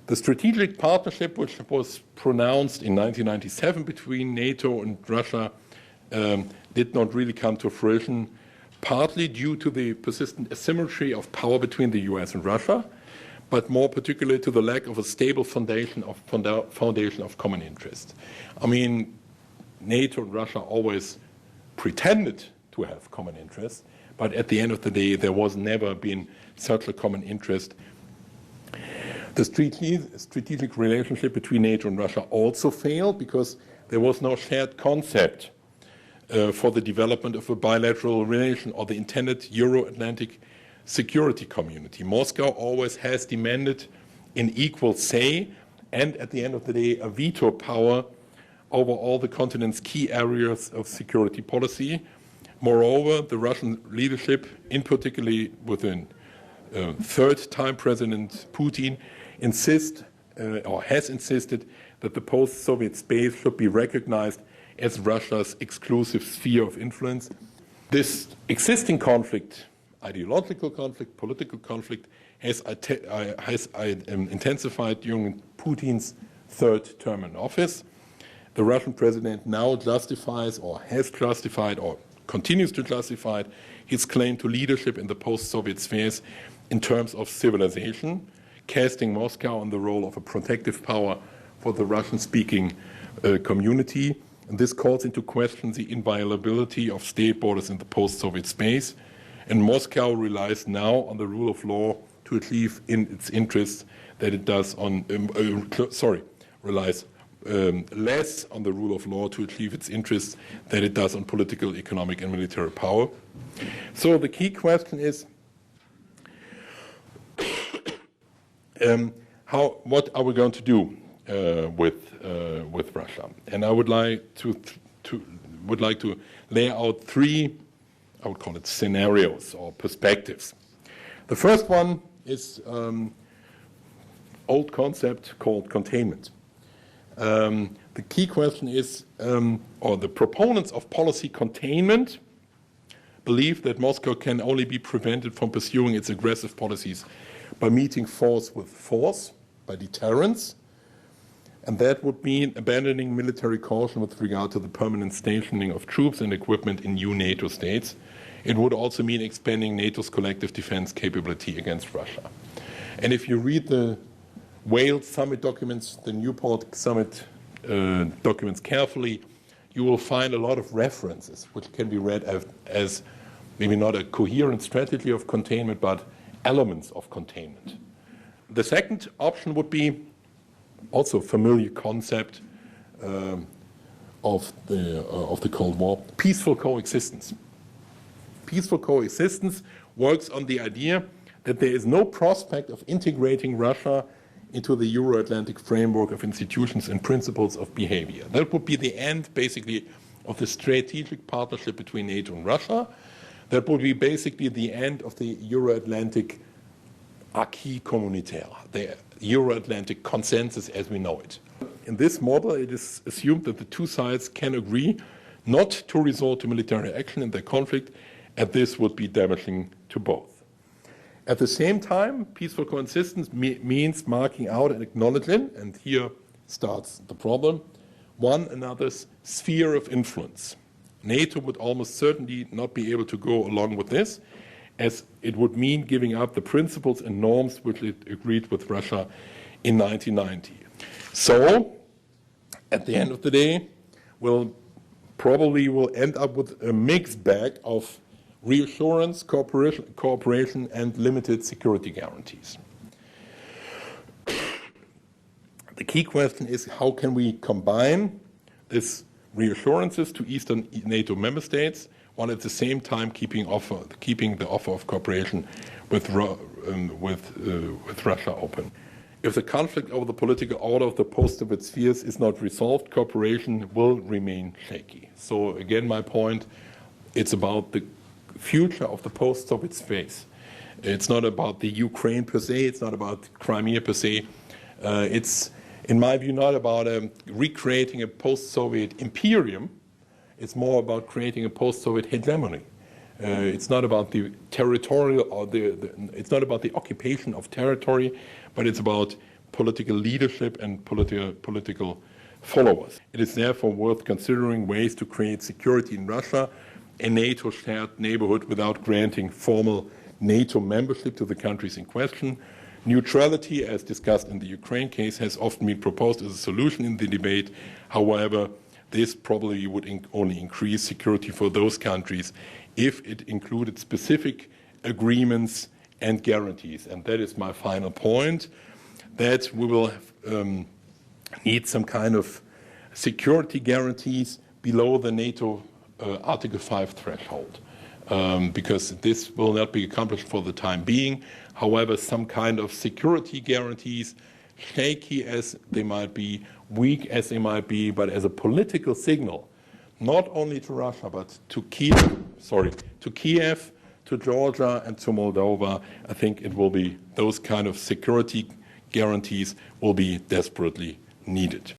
The strategic partnership, which was pronounced in 1997 between NATO and Russia, did not really come to fruition, partly due to the persistent asymmetry of power between the US and Russia, but more particularly to the lack of a stable foundation of common interest. I mean, NATO and Russia always pretended to have common interests, but at the end of the day, there was never been such a common interest. The strategic relationship between NATO and Russia also failed because there was no shared concept for the development of a bilateral relation or the intended Euro-Atlantic security community. Moscow always has demanded an equal say and, at the end of the day, a veto power over all the continent's key areas of security policy. Moreover, the Russian leadership, in particular within third-time President Putin, has insisted that the post-Soviet space should be recognized as Russia's exclusive sphere of influence. This existing conflict, ideological conflict, political conflict, has intensified during Putin's third term in office. The Russian president now justifies or has justified or continues to justify his claim to leadership in the post-Soviet spheres in terms of civilization, casting Moscow on the role of a protective power for the Russian-speaking community. And this calls into question the inviolability of state borders in the post-Soviet space. And Moscow relies now on the rule of law to achieve in its interests that it does on, relies less on the rule of law to achieve its interests than it does on political, economic, and military power. So the key question is, what are we going to do with Russia? And I would like to lay out three, I would call it scenarios or perspectives. The first one is old concept called containment. The key question is, or the proponents of policy containment believe that Moscow can only be prevented from pursuing its aggressive policies by meeting force with force, by deterrence, and that would mean abandoning military caution with regard to the permanent stationing of troops and equipment in new NATO states. It would also mean expanding NATO's collective defense capability against Russia. And if you read the Wales summit documents, the Newport summit documents carefully, you will find a lot of references which can be read as maybe not a coherent strategy of containment, but elements of containment. The second option would be also a familiar concept of the Cold War, peaceful coexistence. Peaceful coexistence works on the idea that there is no prospect of integrating Russia into the Euro-Atlantic framework of institutions and principles of behavior. That would be the end, basically, of the strategic partnership between NATO and Russia. That would be basically the end of the Euro-Atlantic acquis communautaire, the Euro-Atlantic consensus as we know it. In this model, it is assumed that the two sides can agree not to resort to military action in their conflict, and this would be damaging to both. At the same time, peaceful coexistence means marking out and acknowledging, and here starts the problem, one another's sphere of influence. NATO would almost certainly not be able to go along with this, as it would mean giving up the principles and norms which it agreed with Russia in 1990. So, at the end of the day, we'll probably end up with a mixed bag of reassurance, cooperation, and limited security guarantees. The key question is, how can we combine these reassurances to Eastern NATO member states while at the same time keeping the offer of cooperation with Russia open? If the conflict over the political order of the post-Soviet spheres is not resolved, cooperation will remain shaky. So again, my point, it's about the future of the post-Soviet space. It's not about the Ukraine per se, it's not about Crimea per se. It's, in my view, not about recreating a post-Soviet imperium. It's more about creating a post-Soviet hegemony. It's not about the territorial or it's not about the occupation of territory, but it's about political leadership and political followers. It is therefore worth considering ways to create security in Russia, a NATO shared neighborhood without granting formal NATO membership to the countries in question. Neutrality, as discussed in the Ukraine case, has often been proposed as a solution in the debate. However, this probably would only increase security for those countries if it included specific agreements and guarantees. And that is my final point, that we will need some kind of security guarantees below the NATO Article 5 threshold, because this will not be accomplished for the time being. However, some kind of security guarantees, shaky as they might be, weak as they might be, but as a political signal, not only to Russia, but to Kiev, to Georgia, and to Moldova, I think it will be, those kind of security guarantees will be desperately needed.